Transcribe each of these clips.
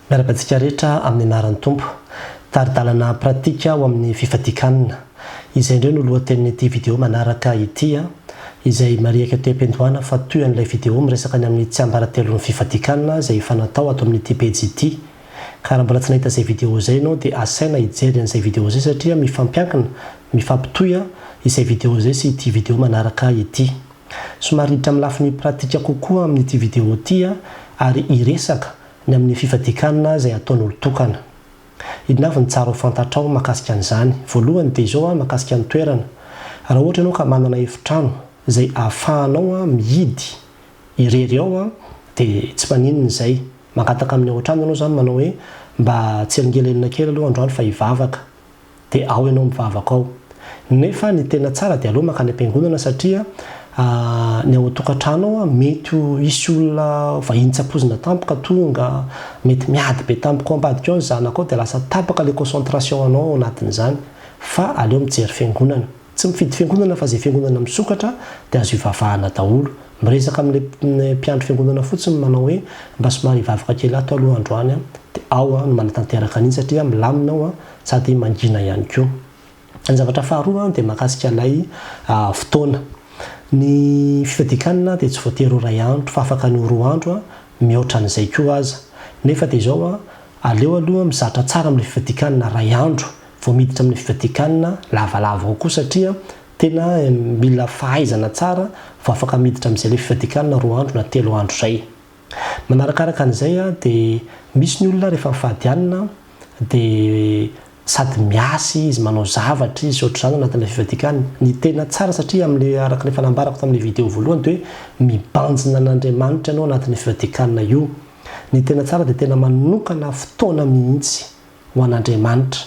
Miarabantsika rehetra amin'ny anaran'ny Tompo. Taridalana pratika ao amin'ny fifadikanana. Izay indreo no lohatenin'ity vidéo manaraka ity izay mariaka teo am-piandohana fa toy an'ilay vidéo miresaka ny amin'ny tsiambaratelon'ny fifadikanana izay fanatao ato amin'ity page ity. Ka raha mbola tsy nahita izay vidéo izay ianao dia asaina hijery an'izay vidéo izay satria mifampiankina, mifampitohy izay vidéo izay sy ity vidéo manaraka ity. Somary hiditra amin'ny lafin'ny pratika kokoa amin'ity vidéo ity ary iresaka ny amin'ny fifadikanana izay ataon'olo tokana. Idinavy ny tsara ho fantatrao mahakasika an'izany. Voalohany dia izao mahakasika ny toerana. Raha ohatra ianao ka manana efitrano izay ahafahanao mihidy irery ao dia tsy maninona izay. Mangataka amin'ny ao an-trano ianao izany manao hoe mba tsy elingelelina kely aloha androany fa hivavaka. Dia ao ianao mivavaka ao. Nefa ny tena tsara dia aloha makany am-piangonana satria ny ao an-tokantrano mety hisy olona vahiny tsapozina tampoka tonga, mety miady be tampoka ambadika ao ny zanaka ao dia lasa tapaka ilay concentration anao ao anatin'izany. Fa aleo mijery fiangonana. Tsy mifidy fiangonana fa izay fiangonana misokatra dia azo hivavahana daholo. Miresaka amin'ilay mpiandro fiangonana fotsiny manao hoe mba somary hivavaka kely ato aloha androany dia ao no manatanteraka an'iny satria milamina ao sady mangina ihany koa. Ny zavatra faharoa dia mahakasika ilay fotoana. Ny fifadikanana dia tsy voatery ho ray andro fa afaka ny roa andro mihoatra an'izay koa aza. Nefa dia izao aleo aloha mizatra tsara amin'ny fifadikanana ray andro vao miditra amin'ny fifadikanana lavalava koa satria tena mila fahaizana tsara vao afaka miditra amin'izay fifadikanana roa andro na telo andro izay. Manarakaraka an'izay dia misy ny olona rehefa mifadianana dia sady miasy izy, manao zavatra izy ohatr'izany anatin'ilay fifadikanana. Ny tena tsara satria amin'ilay araka ny fanambarako tamin'ilay vidéo voalohany dia hoe mibanjina an'Andriamanitra ianao anatin'ny fifadikanana io. Ny tena tsara dia tena manokana fotoana mihitsy ho an'Andriamanitra.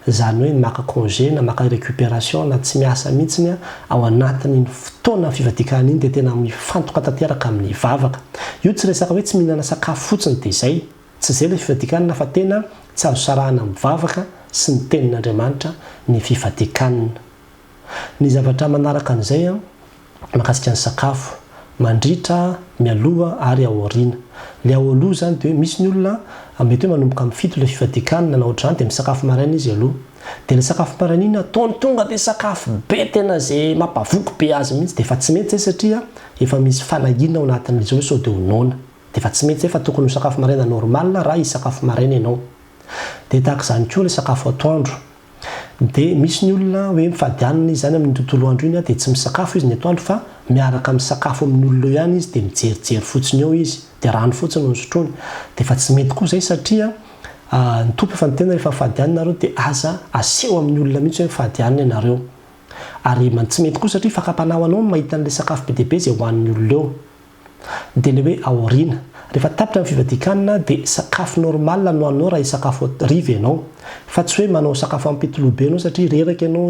Izany hoe maka congé na maka récupération na tsy miasa mihitsy ao anatin'ny fotoana fifadikanana iny dia tena mifantoka tanteraka amin'ny vavaka. Io tsy resaka hoe tsy mihinana sakafo fotsiny dia izay. Tsy izay ilay fifadikanana fa tena tsy azo sarahana mivavaka sy ny tenin'Andriamanitra ny fifadikanana. Ny zavatra manaraka an'izay mahakasika ny sakafo, mandritra mialoha ary aoriana. Ilay ao aloha izany dia hoe misy ny olona mety hoe manomboka amin'ny fito ilay fifadikanana na ohatr'izany dia misakafo maraina izy aloha. Dia ilay sakafo maraina iny ataony tonga dia sakafo be tena izay mampavoky be azy mihitsy dia efa tsy mety izay satria efa misy fanahiana ao anatin'izao hoe sao dia ho noana. Dia efa tsy mety izay fa tokony ho sakafo maraina normal raha hisakafo maraina ianao. Dia tahaka izany koa ilay sakafo atoandro. Dia misy ny olona hoe mifadianana izy zany amin'ny tontolo andro iny dia tsy misakafo izy ny atoandro fa miaraka misakafo amin'olona eo ihany izy dia mijerijery fotsiny eo izy dia rano fotsiny no sotroiny. Dia efa tsy mety koa izay satria ny tompo efa nitena rehefa mifadianana nareo dia aza aseho amin'ny olona mihitsy hoe mifadianana ianareo. Ary tsy mety koa satria fakapanaonao mahita an'ilay sakafo be dia be izay hohanin'ny olona eo. Dia ilay hoe aoriana. Rehefa tapitra amin'ny fifadikanana dia sakafo normal no hohaninao raha sakafo riva ianao. Fa tsy hoe manao sakafo ampitoloha be ianao satria reraka ianao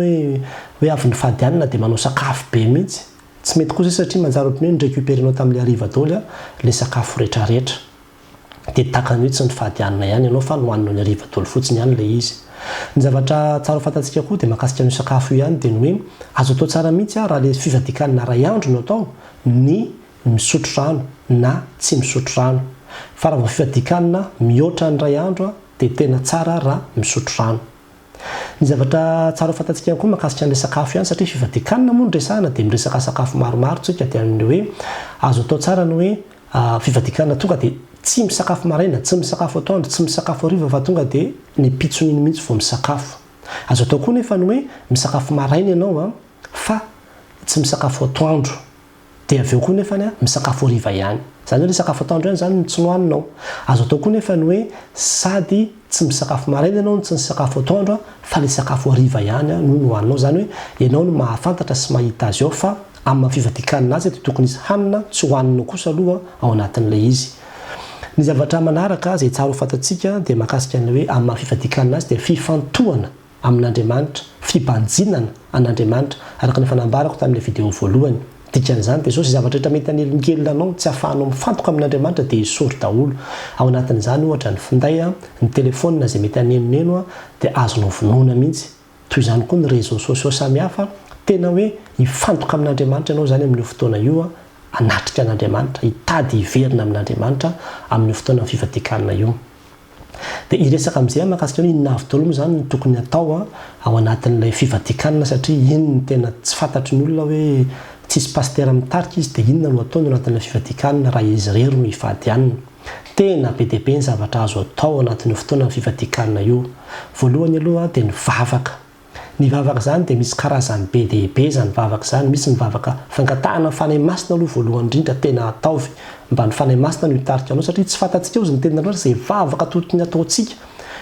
hoe avy nifadianana dia manao sakafo be mihitsy. Tsy mety koa izay satria manjary ohatran'ny hoe nirécupérenao tamin'ilay hariva daholo ilay sakafo rehetrarehetra. Dia tahaka ny hoe tsy nifadianana ihany ianao fa nohaninao ny hariva daholo fotsiny ihany ilay izy. Ny zavatra tsara ho fantatsika koa dia mahakasika ny sakafo ihany dia ny hoe azo atao tsara mihitsy raha ilay fifadikanana ray andro no atao ny misotro rano na tsy misotro rano. Fa raha vao fifadikanana mihoatra ny ray andro dia tena tsara raha misotro rano. Ny zavatra tsara ho fantatsika koa mahakasika an'ilay sakafo ihany satria fifadikanana moa no resahana dia miresaka sakafo maromaro tsika dia ny hoe azo atao tsara ny hoe fifadikanana tonga dia tsy misakafo maraina, tsy misakafo atoandro, tsy misakafo hariva fa tonga dia ny pitsony mihitsy vao misakafo. Azo atao koa nefa ny hoe misakafo maraina ianao fa tsy misakafo atoandro. Dia avy eo koa nefa misakafo hariva ihany. Izany hoe sakafo atoandro ihany izany tsy nohaninao. Azo atao koa nefa ny hoe sady tsy misakafo maraina ianao no tsy misakafo atoandro fa ilay sakafo hariva ihany no nohaninao. Izany hoe ianao no mahafantatra sy mahita azy ao fa amin'ny fifadikanana azy dia tokony izy hanina tsy hohaninao kosa aloha ao anatin'ilay izy. Ny zavatra manaraka izay tsara ho fantatsika dia mahakasika an'ilay hoe amin'ny fifadikanana azy dia fifantohana amin'Andriamanitra, fibanjinana an'Andriamanitra araka ny fanambarako tamin'ilay vidéo voalohany. Dikan'izany dia izao izay zavatra rehetra mety hanelinkelina anao tsy ahafahanao mifantoka amin'Andriamanitra dia esory daholo. Ao anatin'izany ohatra ny finday, ny telefônina izay mety hanenoneno dia azonao vonoina mihitsy. Toy izany koa ny réseaux sociaux samihafa tena hoe hifantoka amin'Andriamanitra ianao izany amin'io fotoana io anatrika an'Andriamanitra, hitady hiverina amin'Andriamanitra amin'io fotoana fifadikanana io. dia iresaka amin'izay mahakasika hoe inona avy moa zany tokony atao ao anatin'ilay fivatikanina satria iny no tena tsy fantatry ny olona hoe tsisy pastera mitarika izy dia inona no ataony ao anatin'ilay fivatikanina raha izy rery no hivady hanina. Tena be dia be ny zavatra azo atao anatin'ny fotoana ny fivatikanina io. Voalohany aloha dia ny vavaka. Ny vavaka zany dia misy karazany be dia be zany vavaka zany. Misy ny vavaka fangatahana ny fanahy masina aloha voalohany indrindra tena ataovy mba ny fanahy masina no hitarika anao satria tsy fantatsika eo izy ny tena loatra izay vavaka totony ataontsika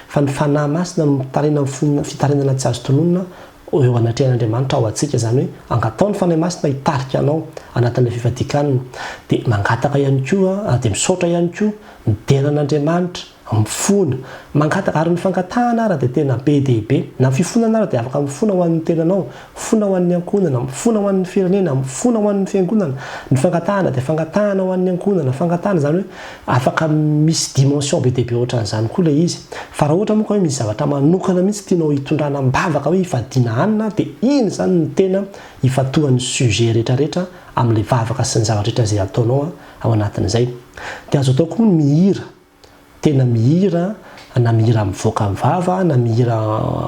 fa ny fanahy masina no mitarena amin'ny fitarenana tsy azo tononona eo anatrehan'Andriamanitra ao antsika zany hoe angatao ny fanahy masina hitarika anao anatin'ilay fivatikanina dia mangataka ihany koa dia misaotra ihany koa ny denan'Andriamanitra mifona mangataka ary ny fangatahana ara dia tena be dia be na fifonana ara dia afaka mifona ho an'ny tenanao, mifona ho an'ny ankonana, mifona ho an'ny firenena, mifona ho an'ny fiangonana. Ny fangatahana dia fangatahana ho an'ny ankonana, fangatahana zany hoe afaka misy dimension be dia be ohatran'izany koa ilay izy. Fa raha ohatra moa ka hoe misy zavatra manokana mihitsy tianao hitondrana mibavaka hoe hivadiana hanina dia iny zany ny tena hifatohan'ny sujet rehetrarehetra amin'ilay vavaka sy ny zavatra rehetra izay ataonao ao anatin'izay. Dia azo atao koa ny mihira. Tena mihira, na mihira mivoaka amin'ny vava, na mihira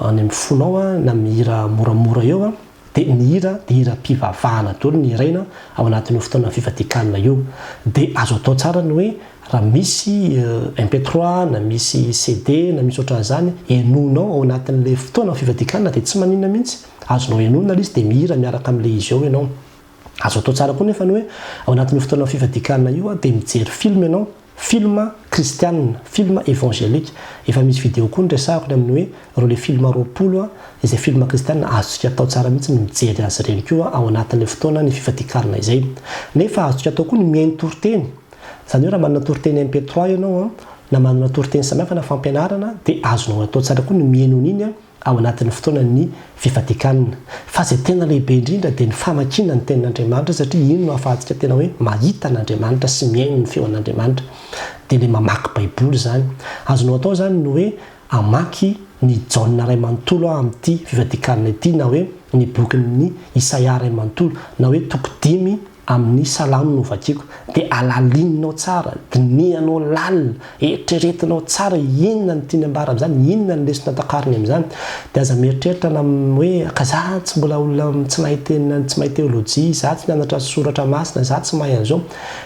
any amin'ny fonao, na mihira moramora eo dia ny hira dia hiram-pivavahana daholo ny hiraina ao anatin'ny fotoana fivatikanina io. Dia azo atao tsara ny hoe raha misy MP3 na misy CD na misy ohatran'izany enonao ao anatin'ilay fotoana fivatikanina dia tsy maninona mihitsy azonao enona izy dia mihira miaraka amin'ilay izy eo ianao. Azo atao tsara koa nefa ny hoe ao anatin'ny fotoana fivatikanina io dia mijery film ianao, film kristianina, film évangélique. Efa misy vidéo koa niresahako amin'ny hoe reo le film 20 izay film kristianina azontsika atao tsara mihitsy ny mijery azy ireny koa ao anatin'ilay fotoana ny fivatikanina izay. Nefa azontsika atao koa ny mihaino toriteny. Izany hoe raha manana toriteny MP3 ianao na manana toriteny samihafa na fampianarana dia azonao atao tsara koa ny mihaino an'iny ao anatin'ny fotoana ny fivatikanina. Fa izay tena lehibe indrindra dia ny famakiana ny tenin'Andriamanitra satria iny no ahafahantsika tena hoe mahita an'Andriamanitra sy mihaino ny feon'Andriamanitra. Dia ilay mamaky baiboly zany. Azonao atao zany ny hoe amaky ny Jaona iray manontolo amin'ity fivatikanina ity na hoe ny bokin'ny Isaia iray manontolo na hoe toko 10 amin'ny salamo no vakiako dia alalininao tsara, dinihanao lalina, eritreretinao tsara inona ny tiany ambara amin'izany, inona ny lesona takariny amin'izany. Dia aza mieritreritra na hoe za tsy mbola olona tsy mahay teolojia, za tsy nianatra soratra masina, za tsy mahay an'izao.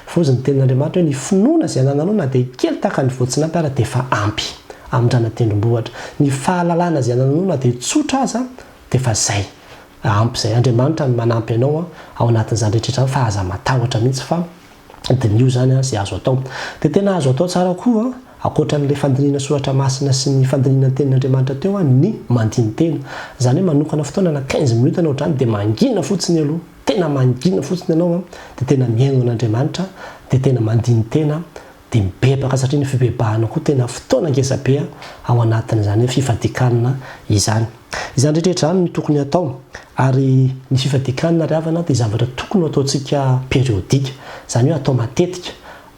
Fa ny tenin'Andriamanitra hoe ny finoana izay anananao na dia kely tahaka ny voatsinapy ara dia efa ampy amin'ny tendrombohitra. Ny fahalalana izay anananao na dia tsotra aza dia efa zay. Ampy izay Andriamanitra manampy anao ao anatin'izany rehetrarehetra fa aza matahotra mihitsy fa dinio zany izay azo atao. Dia tena azo atao tsara koa ankoatran'ilay fandiniana soratra masina sy ny fandiniana tenin'Andriamanitra teo ny mandiny tena. Izany hoe manokana fotoana na 15 minutes anao ohatrany dia mangina fotsiny aloha, tena mangina fotsiny ianao dia tena mihaino an'Andriamanitra dia tena mandiny tena dia mibebaka satria ny fibebahana koa tena fotoana ngezabe ao anatin'izany fivatikanina izany. Izany rehetrarehetra zany no tokony atao ary ny fivatikanina ry havana dia zavatra tokony ataontsika periodika, izany hoe atao matetika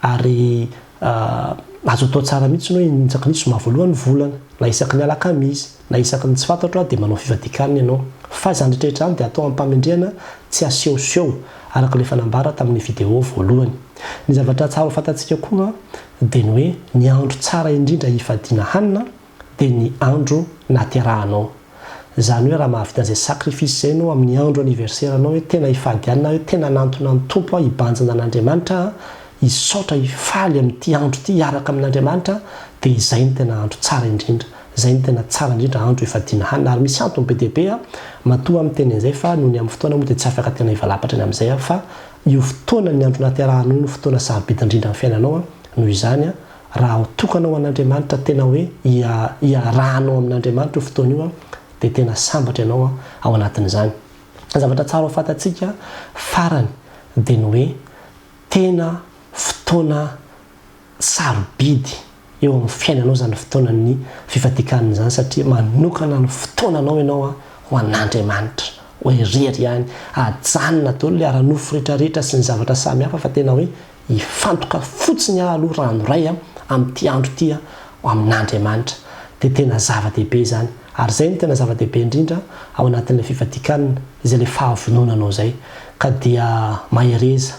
ary azo atao tsara mihitsy hoe isaky ny zoma voalohany volana na isaky ny alakamisy na isaky ny tsy fantatro dia manao fivatikanina ianao. Fa izany rehetrarehetra zany dia atao ampamendrehana tsy asehoseho araka ilay fanambara tamin'ny vidéo voalohany. Ny zavatra tsara fantatsika koa dia ny hoe ny andro tsara indrindra hivadiana hanina dia ny andro naterahanao. Izany hoe raha mahavita an'izay sakrifisy izay anao amin'ny andro anniversaire anao hoe tena hivady hanina hoe tena nantona ny tompo hibanjina an'Andriamanitra, hisaotra hifaly amin'ity andro ity hiaraka amin'Andriamanitra dia izay ny tena andro tsara indrindra. Izay ny tena tsara indrindra andro hivadiana hanina ary misy antony be dia be matoa amin'ny teny izay fa noho ny amin'ny fotoana moa dia tsy afaka tena hivalapatra ny amin'izay fa io fotoana ny andro naterahanao no fotoana sarobidy indrindra amin'ny fiainanao noho izany raha tokanao an'Andriamanitra tena hoe hiarahanao amin'Andriamanitra io fotoana io dia tena sambatra ianao ao anatin'izany. Zavatra tsara ho fantatsika farany dia ny hoe tena fotoana sarobidy eo amin'ny fiainanao zany fotoana ny fivatikanina zany satria manokana ny fotoananao ianao ho an'Andriamanitra hoe rery ihany ajanona daholo ilay ara-nofo rehetrarehetra sy ny zavatra samihafa fa tena hoe hifantoka fotsiny aloha ranoray amin'ity andro ity amin'Andriamanitra dia tena zava-dehibe zany. Ary izay no tena zava-dehibe indrindra ao anatin'ilay fivatikanina izay ilay fahavononanao izay ka dia mahereza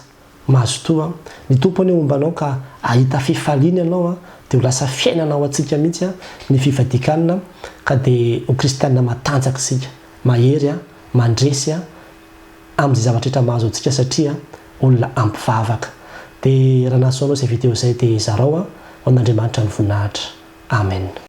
mahazo toa ny tompony ombanao ka ahita fifaliana ianao dia ho lasa fiainana ao antsika mihitsy ny fivadikanina ka dia ho kristianina matanjaka sika mahery mandresy amin'izay zavatra rehetra mahazo antsika satria olona ampivavaka. Dia raha nahasoanao izay video izay dia zarao ho an'Andriamanitra ny voninahitra. Amen.